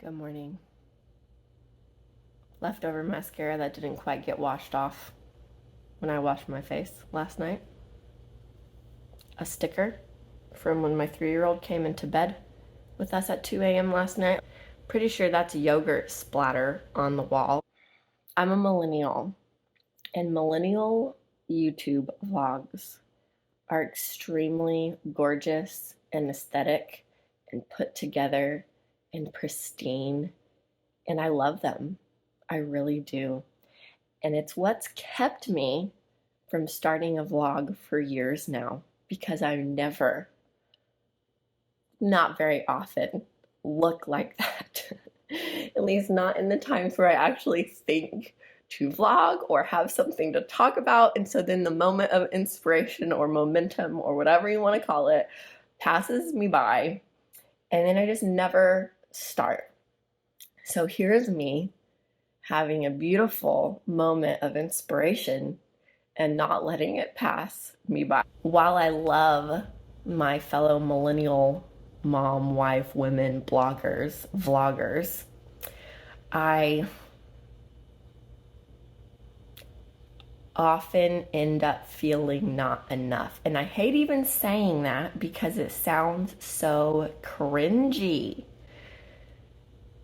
Good morning. Leftover mascara that didn't quite get washed off when I washed my face last night. A sticker from when my 3-year-old came into bed with us at 2 a.m. last night. Pretty sure that's yogurt splatter on the wall. I'm a millennial, and millennial YouTube vlogs are extremely gorgeous and aesthetic and put together and pristine, and I love them. I really do. And it's what's kept me from starting a vlog for years now, because I never, not very often, look like that. At least not in the times where I actually think to vlog or have something to talk about. And so then the moment of inspiration or momentum or whatever you want to call it passes me by, and then I just never start. So here's me having a beautiful moment of inspiration and not letting it pass me by. While I love my fellow millennial mom, wife, women, bloggers, vloggers, I often end up feeling not enough. And I hate even saying that because it sounds so cringy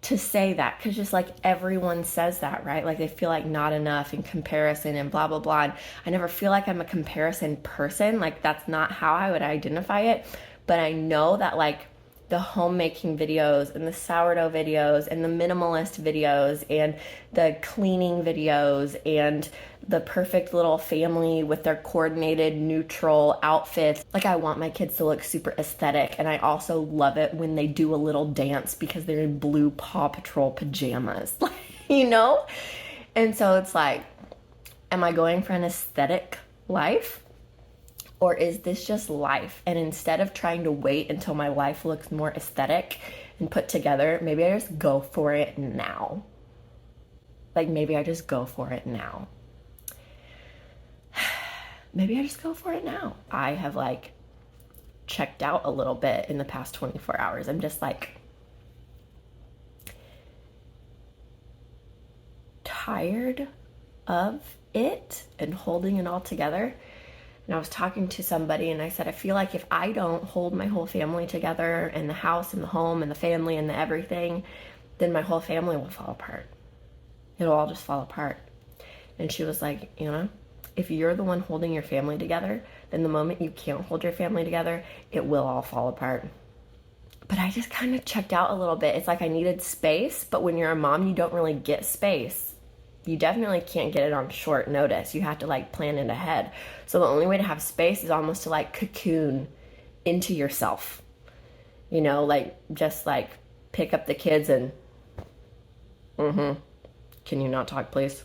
to say that, because just like everyone says that, right? Like they feel like not enough in comparison and blah blah blah. And I never feel like I'm a comparison person. Like that's not how I would identify it. But I know that like the homemaking videos and the sourdough videos and the minimalist videos and the cleaning videos and the perfect little family with their coordinated neutral outfits. Like I want my kids to look super aesthetic, and I also love it when they do a little dance because they're in blue Paw Patrol pajamas, you know? And so it's like, am I going for an aesthetic life? Or is this just life? And instead of trying to wait until my life looks more aesthetic and put together, maybe I just go for it now. Like maybe I just go for it now. Maybe I just go for it now. I have like checked out a little bit in the past 24 hours. I'm just like tired of it and holding it all together. And I was talking to somebody and I said, I feel like if I don't hold my whole family together and the house and the home and the family and the everything, then my whole family will fall apart. It'll all just fall apart. And she was like, Anna, if you're the one holding your family together, then the moment you can't hold your family together, it will all fall apart. But I just kind of checked out a little bit. It's like I needed space, but when you're a mom, you don't really get space. You definitely can't get it on short notice. You have to like plan it ahead. So the only way to have space is almost to like cocoon into yourself. You know, like just like pick up the kids and can you not talk, please?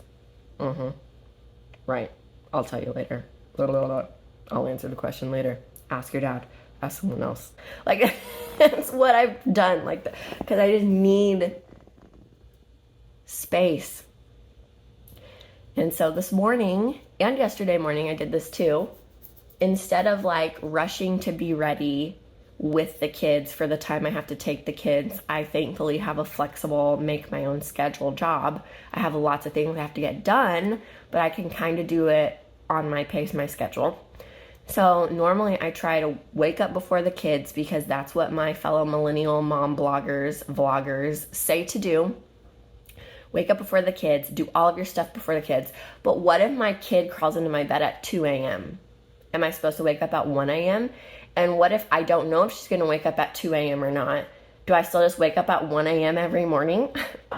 Right. I'll tell you later. I'll answer the question later. Ask your dad. Ask someone else. Like that's what I've done. Like, because I just need space. And so this morning and yesterday morning, I did this too. Instead of like rushing to be ready with the kids for the time I have to take the kids, I thankfully have a flexible, make my own schedule job. I have lots of things I have to get done, but I can kind of do it on my pace, my schedule. So normally I try to wake up before the kids because that's what my fellow millennial mom bloggers, vloggers say to do. Wake up before the kids, do all of your stuff before the kids. But what if my kid crawls into my bed at 2 a.m.? Am I supposed to wake up at 1 a.m.? And what if I don't know if she's going to wake up at 2 a.m. or not? Do I still just wake up at 1 a.m. every morning?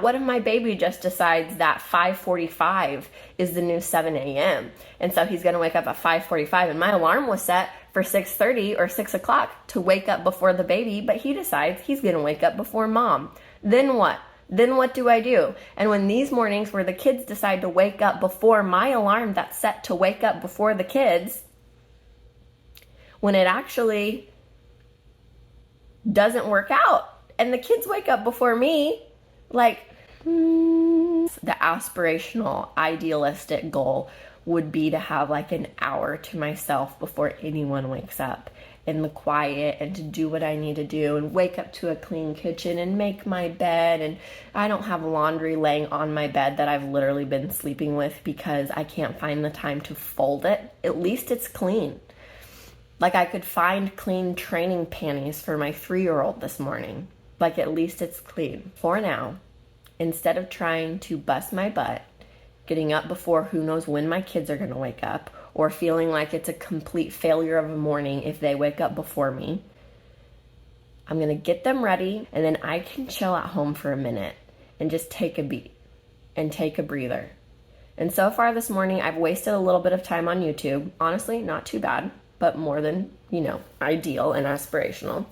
What if my baby just decides that 5:45 is the new 7 a.m.? And so he's going to wake up at 5:45, and my alarm was set for 6:30 or 6 o'clock to wake up before the baby, but he decides he's going to wake up before mom. Then what? Then what do I do? And when these mornings where the kids decide to wake up before my alarm that's set to wake up before the kids, when it actually doesn't work out and the kids wake up before me, like the aspirational, idealistic goal would be to have like an hour to myself before anyone wakes up. in the quiet and to do what I need to do and wake up to a clean kitchen and make my bed. And I don't have laundry laying on my bed that I've literally been sleeping with because I can't find the time to fold it. At least it's clean. Like, I could find clean training panties for my 3-year-old this morning. Like, at least it's clean. For now, instead of trying to bust my butt, getting up before who knows when my kids are going to wake up, or feeling like it's a complete failure of a morning if they wake up before me, I'm going to get them ready, and then I can chill at home for a minute and just take a beat and take a breather. And so far this morning, I've wasted a little bit of time on YouTube. Honestly, not too bad, but more than, ideal and aspirational.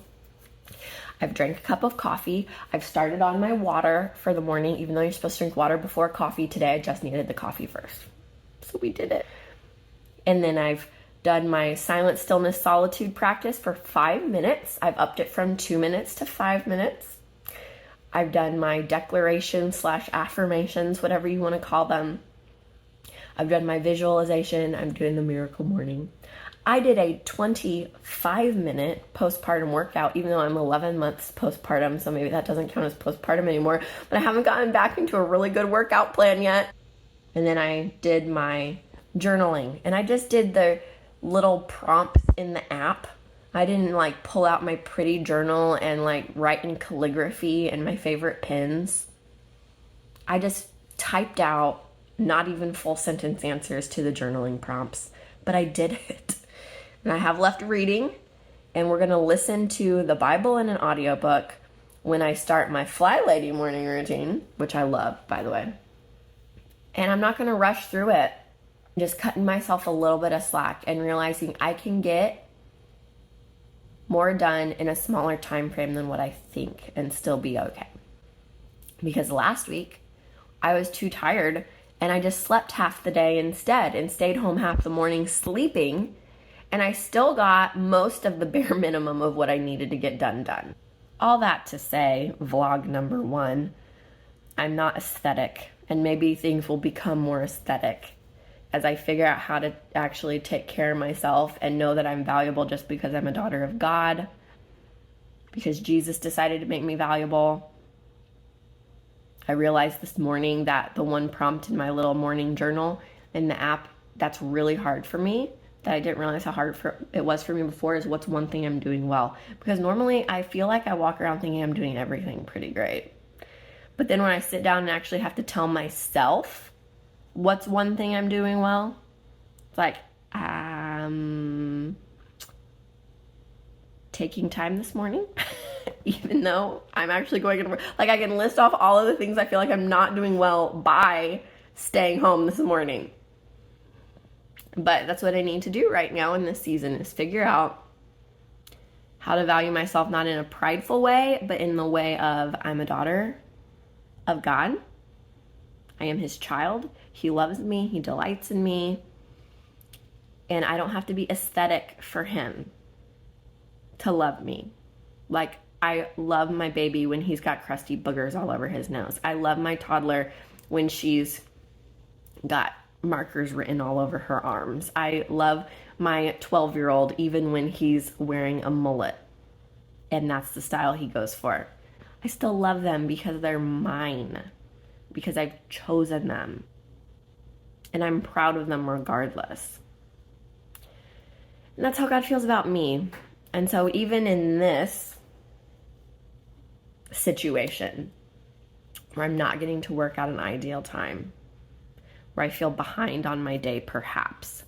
I've drank a cup of coffee. I've started on my water for the morning, even though you're supposed to drink water before coffee. Today, I just needed the coffee first. So we did it. And then I've done my silent stillness solitude practice for 5 minutes. I've upped it from 2 minutes to 5 minutes. I've done my declaration/affirmations, whatever you want to call them. I've done my visualization. I'm doing the miracle morning. I did a 25-minute postpartum workout, even though I'm 11 months postpartum, so maybe that doesn't count as postpartum anymore, but I haven't gotten back into a really good workout plan yet. And then I did my journaling, and I just did the little prompts in the app. I didn't pull out my pretty journal and write in calligraphy and my favorite pens. I just typed out not even full sentence answers to the journaling prompts, but I did it. And I have left reading, and we're going to listen to the Bible in an audiobook when I start my Fly Lady morning routine, which I love, by the way. And I'm not going to rush through it. I'm just cutting myself a little bit of slack and realizing I can get more done in a smaller time frame than what I think and still be okay. Because last week, I was too tired, and I just slept half the day instead and stayed home half the morning sleeping. And I still got most of the bare minimum of what I needed to get done. All that to say, vlog number 1, I'm not aesthetic, and maybe things will become more aesthetic as I figure out how to actually take care of myself and know that I'm valuable just because I'm a daughter of God, because Jesus decided to make me valuable. I realized this morning that the one prompt in my little morning journal in the app that's really hard for me, that I didn't realize how hard it was for me before, is what's one thing I'm doing well. Because normally I feel like I walk around thinking I'm doing everything pretty great. But then when I sit down and actually have to tell myself what's one thing I'm doing well, it's like, taking time this morning, even though I'm actually going to work. I can list off all of the things I feel like I'm not doing well by staying home this morning. But that's what I need to do right now in this season, is figure out how to value myself, not in a prideful way, but in the way of I'm a daughter of God. I am his child. He loves me. He delights in me. And I don't have to be aesthetic for him to love me. I love my baby when he's got crusty boogers all over his nose. I love my toddler when she's got markers written all over her arms. I love my 12-year-old even when he's wearing a mullet and that's the style he goes for. I still love them because they're mine, because I've chosen them, and I'm proud of them regardless. And that's how God feels about me. And so even in this situation where I'm not getting to work at an ideal time, where I feel behind on my day perhaps,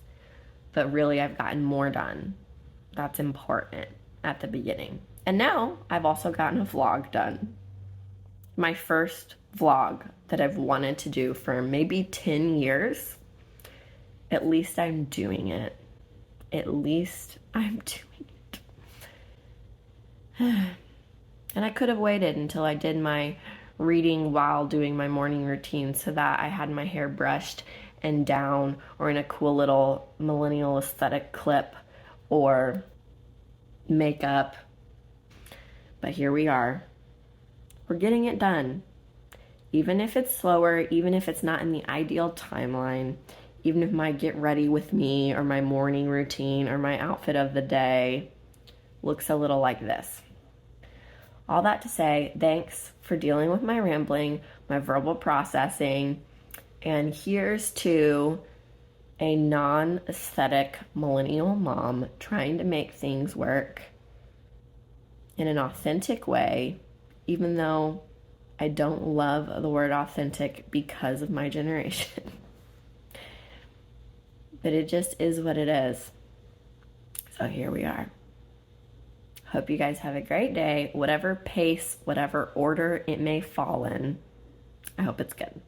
but really I've gotten more done. That's important at the beginning. And now I've also gotten a vlog done. My first vlog that I've wanted to do for maybe 10 years. At least I'm doing it. At least I'm doing it. And I could have waited until I did my reading while doing my morning routine so that I had my hair brushed and down, or in a cool little millennial aesthetic clip, or makeup. But here we are. We're getting it done. Even if it's slower, even if it's not in the ideal timeline, even if my get ready with me or my morning routine or my outfit of the day looks a little like this. All that to say, thanks for dealing with my rambling, my verbal processing, and here's to a non-aesthetic millennial mom trying to make things work in an authentic way, even though I don't love the word authentic because of my generation. But it just is what it is. So here we are. Hope you guys have a great day, whatever pace, whatever order it may fall in. I hope it's good.